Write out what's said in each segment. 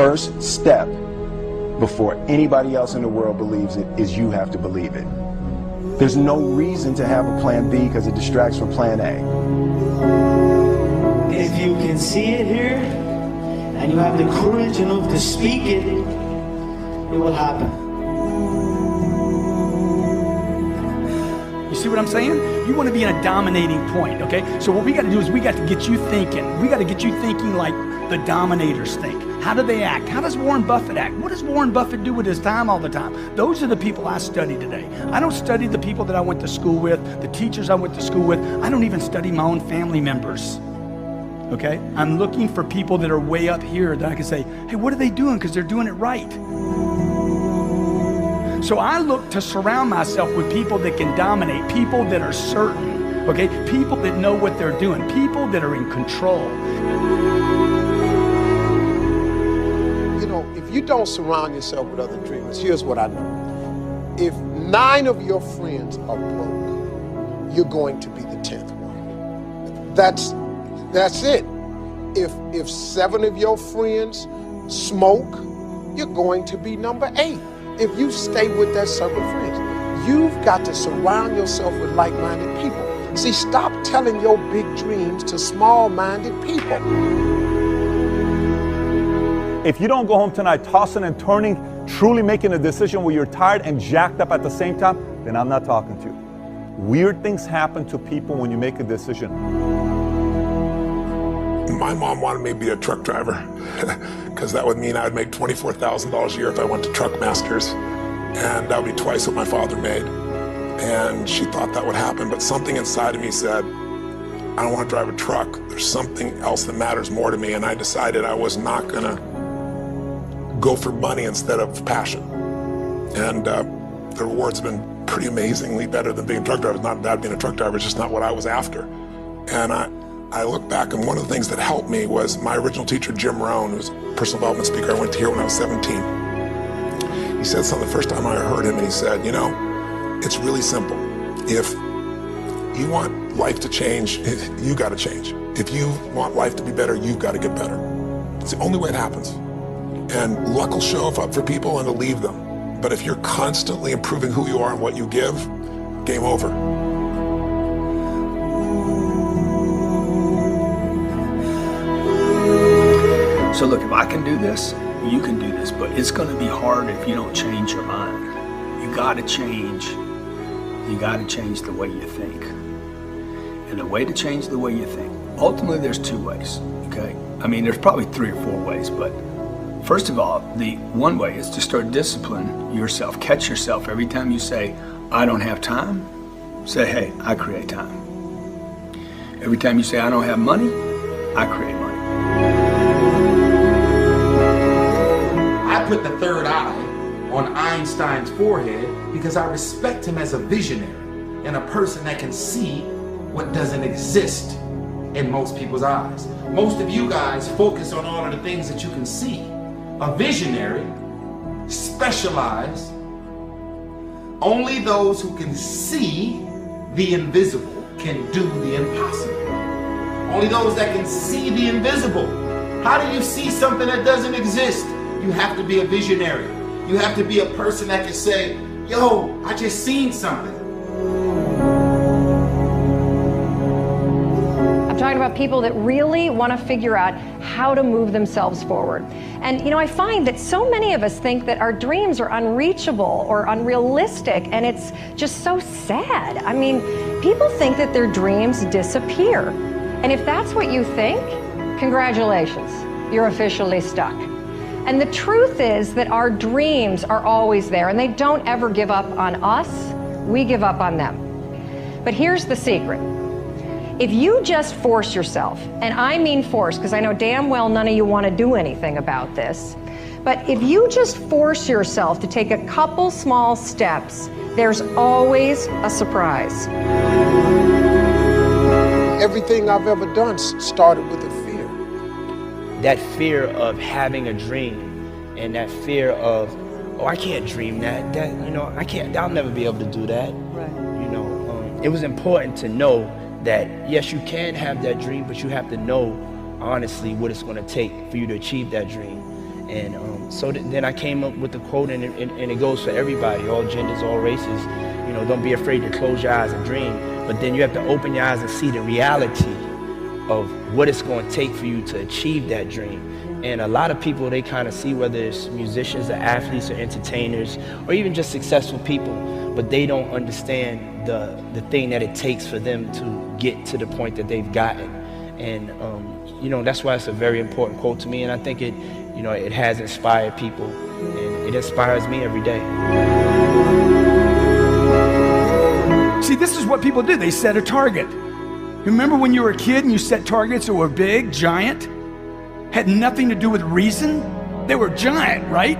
first step before anybody else in the world believes it is you have to believe it. There's no reason to have a plan B because it distracts from plan A. If you can see it here and you have the courage enough to speak it, it will happen. You see what I'm saying? You want to be in a dominating point, okay? So what we got to do is we got to get you thinking. We got to get you thinking like the dominators think. How do they act? How does Warren Buffett act? What does Warren Buffett do with his time all the time? Those are the people I study today. I don't study the people that I went to school with, the teachers I went to school with. I don't even study my own family members, okay? I'm looking for people that are way up here that I can say, hey, what are they doing? Because they're doing it right. So I look to surround myself with people that can dominate, people that are certain, okay? People that know what they're doing, people that are in control. You know, if you don't surround yourself with other dreamers, here's what I know. If 9 of your friends are broke, you're going to be the 10th one. That's it. If 7 of your friends smoke, you're going to be number 8. If you stay with that circle of friends, you've got to surround yourself with like-minded people. See, stop telling your big dreams to small-minded people. If you don't go home tonight tossing and turning, truly making a decision where you're tired and jacked up at the same time, then I'm not talking to you. Weird things happen to people when you make a decision. My mom wanted me to be a truck driver because that would mean I'd make $24,000 a year if I went to Truck Masters, and that would be twice what my father made. And she thought that would happen, but something inside of me said, I don't want to drive a truck. There's something else that matters more to me, and I decided I was not going to go for money instead of passion. And the rewards have been pretty amazingly better than being a truck driver. It's not bad being a truck driver, it's just not what I was after. And I look back, and one of the things that helped me was my original teacher, Jim Rohn, who's a personal development speaker I went to hear when I was 17. He said something the first time I heard him, and he said, you know, it's really simple. If you want life to change, you got to change. If you want life to be better, you've got to get better. It's the only way it happens. And luck will show up for people and it'll leave them. But if you're constantly improving who you are and what you give, game over. So look, if I can do this, you can do this, but it's going to be hard if you don't change your mind. You got to change. You got to change the way you think. And the way to change the way you think, ultimately there's 2 ways, okay? I mean, there's probably 3 or 4 ways, but first of all, the one way is to start discipline yourself. Catch yourself every time you say, I don't have time, say, hey, I create time. Every time you say, I don't have money, I create money. I put the third eye on Einstein's forehead because I respect him as a visionary and a person that can see what doesn't exist in most people's eyes. Most of you guys focus on all of the things that you can see. A visionary specializes. Only those who can see the invisible can do the impossible. Only those that can see the invisible. How do you see something that doesn't exist? You have to be a visionary. You have to be a person that can say, yo, I just seen something. I'm talking about people that really want to figure out how to move themselves forward. And you know, I find that so many of us think that our dreams are unreachable or unrealistic, and it's just so sad. I mean, people think that their dreams disappear. And if that's what you think, congratulations, you're officially stuck. And the truth is that our dreams are always there, and they don't ever give up on us. We give up on them. But here's the secret. If you just force yourself, and I mean force, because I know damn well none of you want to do anything about this, but if you just force yourself to take a couple small steps, there's always a surprise. Everything I've ever done started with a fear. That fear of having a dream, and that fear of, oh, I can't dream that, you know, I'll never be able to do that. Right. You know, it was important to know that, yes, you can have that dream, but you have to know, honestly, what it's going to take for you to achieve that dream. And so then I came up with the quote, and it goes for everybody, all genders, all races. You know, don't be afraid to close your eyes and dream, but then you have to open your eyes and see the reality of what it's going to take for you to achieve that dream. And a lot of people, they kind of see, whether it's musicians or athletes or entertainers or even just successful people, but they don't understand the thing that it takes for them to get to the point that they've gotten. And you know, that's why it's a very important quote to me, and I think it, you know, it has inspired people, and it inspires me every day. See, this is what people do. They set a target. Remember when you were a kid and you set targets that were big, giant, had nothing to do with reason? They were giant, right?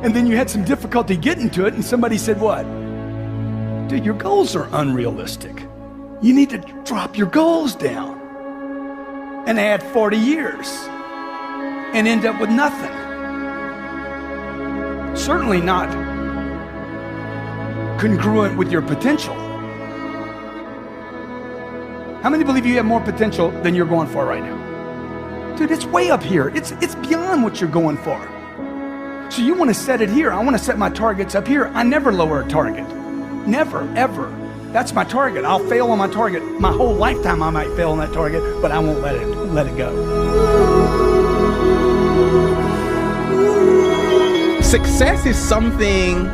And then you had some difficulty getting to it, and somebody said, what? Dude, your goals are unrealistic. You need to drop your goals down and add 40 years and end up with nothing. Certainly not congruent with your potential. How many believe you have more potential than you're going for right now? Dude, it's way up here. It's beyond what you're going for. So you want to set it here. I want to set my targets up here. I never lower a target. Never, ever. That's my target. I'll fail on my target. My whole lifetime I might fail on that target, but I won't let it go. Success is something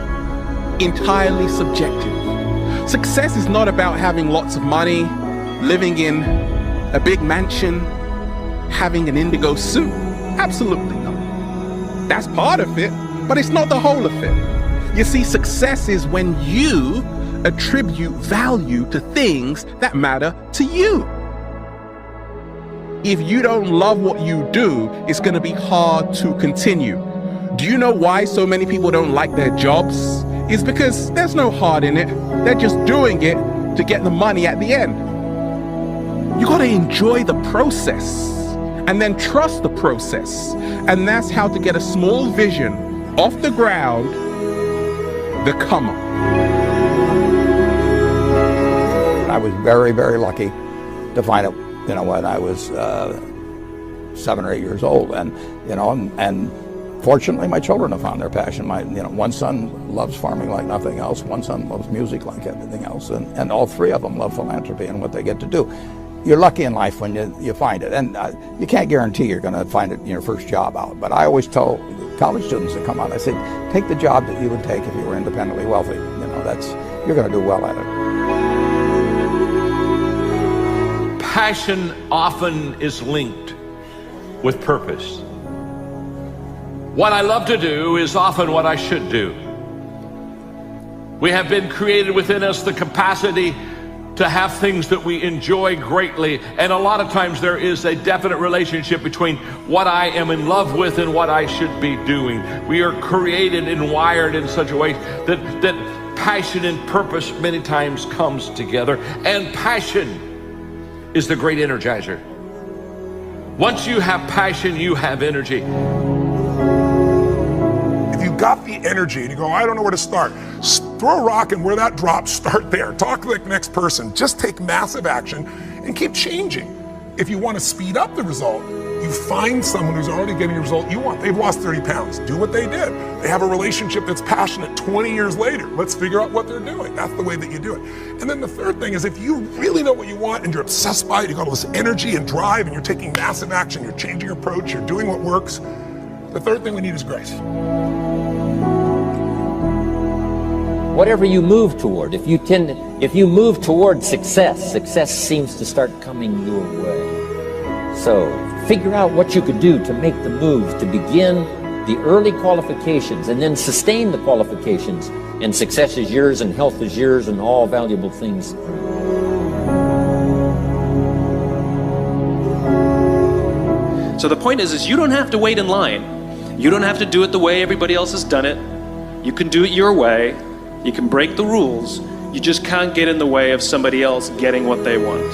entirely subjective. Success is not about having lots of money, living in a big mansion, having an indigo suit. Absolutely not. That's part of it, but it's not the whole of it. You see, success is when you attribute value to things that matter to you. If you don't love what you do, it's going to be hard to continue. Do you know why so many people don't like their jobs? It's because there's no heart in it. They're just doing it to get the money at the end. You got to enjoy the process and then trust the process. And that's how to get a small vision off the ground, the come up. I was very, very lucky to find it, you know, when I was 7 or 8 years old, and you know, and fortunately, my children have found their passion. One son loves farming like nothing else. One son loves music like everything else, and all three of them love philanthropy and what they get to do. You're lucky in life when you find it, and you can't guarantee you're going to find it in your first job out. But I always tell college students that come out, I say, take the job that you would take if you were independently wealthy. You know, you're going to do well at it. Passion often is linked with purpose. What I love to do is often what I should do. We have been created within us the capacity to have things that we enjoy greatly, and a lot of times there is a definite relationship between what I am in love with and what I should be doing. We are created and wired in such a way that passion and purpose many times comes together, and passion is the great energizer. Once you have passion, you have energy. If you got the energy and you go, I don't know where to start, throw a rock, and where that drops, start there. Talk to the next person. Just take massive action and keep changing. If you want to speed up the result, you find someone who's already getting the result you want. They've lost 30 pounds. Do what they did. They have a relationship that's passionate 20 years later. Let's figure out what they're doing. That's the way that you do it. And then the third thing is, if you really know what you want and you're obsessed by it, you got all this energy and drive, and you're taking massive action, you're changing your approach, you're doing what works, the third thing we need is grace. Whatever you move toward, if you move toward success seems to start coming your way. So figure out what you could do to make the move, to begin the early qualifications and then sustain the qualifications, and success is yours and health is yours and all valuable things. So the point is you don't have to wait in line. You don't have to do it the way everybody else has done it. You can do it your way. You can break the rules. You just can't get in the way of somebody else getting what they want.